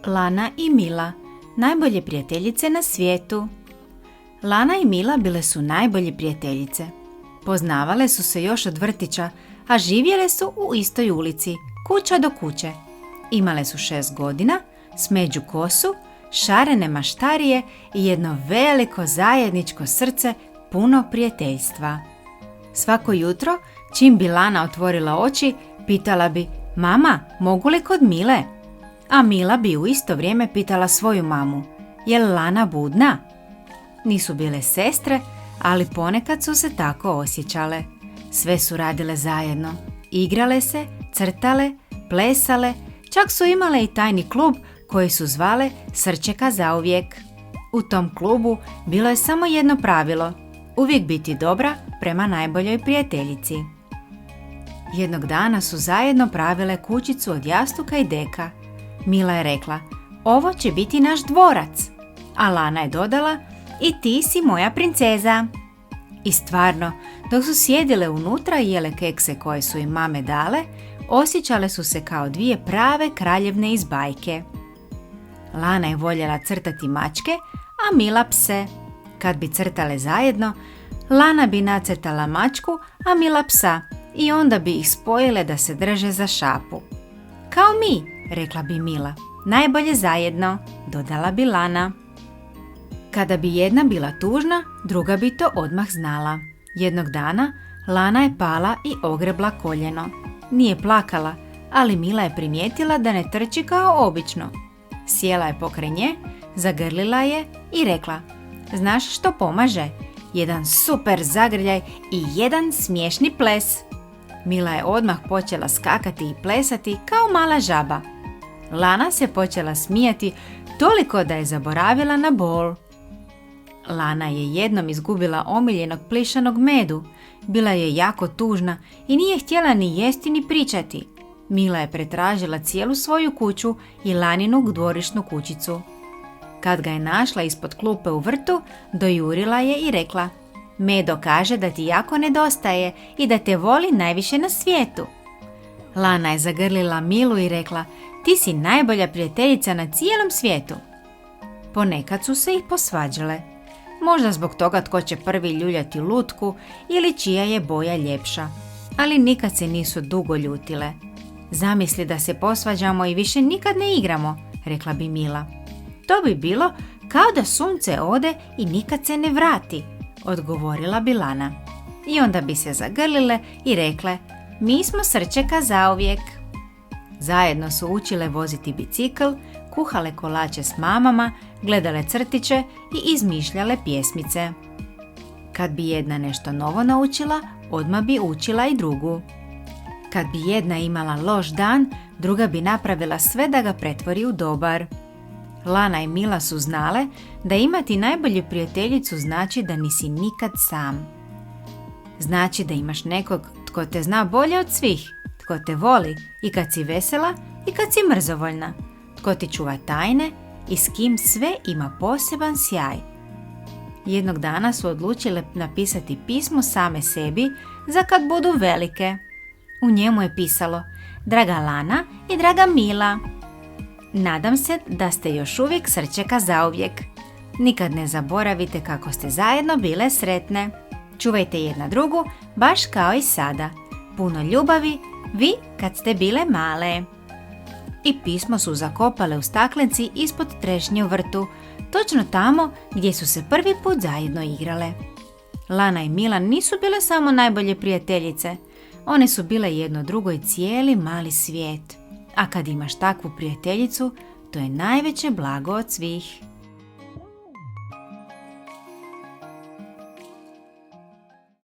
Lana i Mila, najbolje prijateljice na svijetu. Lana i Mila bile su najbolje prijateljice. Poznavale su se još od vrtića, a živjele su u istoj ulici, kuća do kuće. Imale su 6 godina, smeđu kosu, šarene maštarije i jedno veliko zajedničko srce puno prijateljstva. Svako jutro, čim bi Lana otvorila oči, pitala bi: "Mama, mogu li kod Mile?" A Mila bi u isto vrijeme pitala svoju mamu: "Je li Lana budna?" Nisu bile sestre, ali ponekad su se tako osjećale. Sve su radile zajedno. Igrale se, crtale, plesale, čak su imale i tajni klub koji su zvale Srčeka zauvijek. U tom klubu bilo je samo jedno pravilo: uvijek biti dobra prema najboljoj prijateljici. Jednog dana su zajedno pravile kućicu od jastuka i deka. Mila je rekla: "Ovo će biti naš dvorac." A Lana je dodala: "I ti si moja princeza." I stvarno, dok su sjedile unutra i jele kekse koje su im mame dale, osjećale su se kao dvije prave kraljevne iz bajke. Lana je voljela crtati mačke, a Mila pse. Kad bi crtale zajedno, Lana bi nacrtala mačku, a Mila psa, i onda bi ih spojile da se drže za šapu. "Kao mi," rekla bi Mila. "Najbolje zajedno," dodala bi Lana. Kada bi jedna bila tužna, druga bi to odmah znala. Jednog dana Lana je pala i ogrebla koljeno. Nije plakala, ali Mila je primijetila da ne trči kao obično. Sjela je pokraj nje, zagrlila je i rekla: "Znaš što pomaže? Jedan super zagrljaj i jedan smiješni ples." Mila je odmah počela skakati i plesati kao mala žaba. Lana se počela smijati toliko da je zaboravila na bol. Lana je jednom izgubila omiljenog plišanog medu. Bila je jako tužna i nije htjela ni jesti ni pričati. Mila je pretražila cijelu svoju kuću i Laninu dvorišnu kućicu. Kad ga je našla ispod klupe u vrtu, dojurila je i rekla: "Medo kaže da ti jako nedostaje i da te voli najviše na svijetu." Lana je zagrlila Milu i rekla: "Ti si najbolja prijateljica na cijelom svijetu." Ponekad su se i posvađale. Možda zbog toga tko će prvi ljuljati lutku ili čija je boja ljepša. Ali nikad se nisu dugo ljutile. "Zamisli da se posvađamo i više nikad ne igramo," rekla bi Mila. "To bi bilo kao da sunce ode i nikad se ne vrati," odgovorila bi Lana. I onda bi se zagrlile i rekle: "Mi smo Srčeka zauvijek." Zajedno su učile voziti bicikl, kuhale kolače s mamama, gledale crtiće i izmišljale pjesmice. Kad bi jedna nešto novo naučila, odmah bi učila i drugu. Kad bi jedna imala loš dan, druga bi napravila sve da ga pretvori u dobar. Lana i Mila su znale da imati najbolju prijateljicu znači da nisi nikad sam. Znači da imaš nekog tko te zna bolje od svih, tko te voli i kad si vesela i kad si mrzovoljna, tko ti čuva tajne i s kim sve ima poseban sjaj. Jednog dana su odlučile napisati pismo same sebi za kad budu velike. U njemu je pisalo: "Draga Lana i draga Mila, nadam se da ste još uvijek Srčeka zauvijek. Nikad ne zaboravite kako ste zajedno bile sretne. Čuvajte jedna drugu baš kao i sada. Puno ljubavi, vi kad ste bile male." I pismo su zakopale u staklenci ispod trešnje u vrtu, točno tamo gdje su se prvi put zajedno igrale. Lana i Mila nisu bile samo najbolje prijateljice, one su bile jedno drugoj cijeli mali svijet. A kad imaš takvu prijateljicu, to je najveće blago od svih.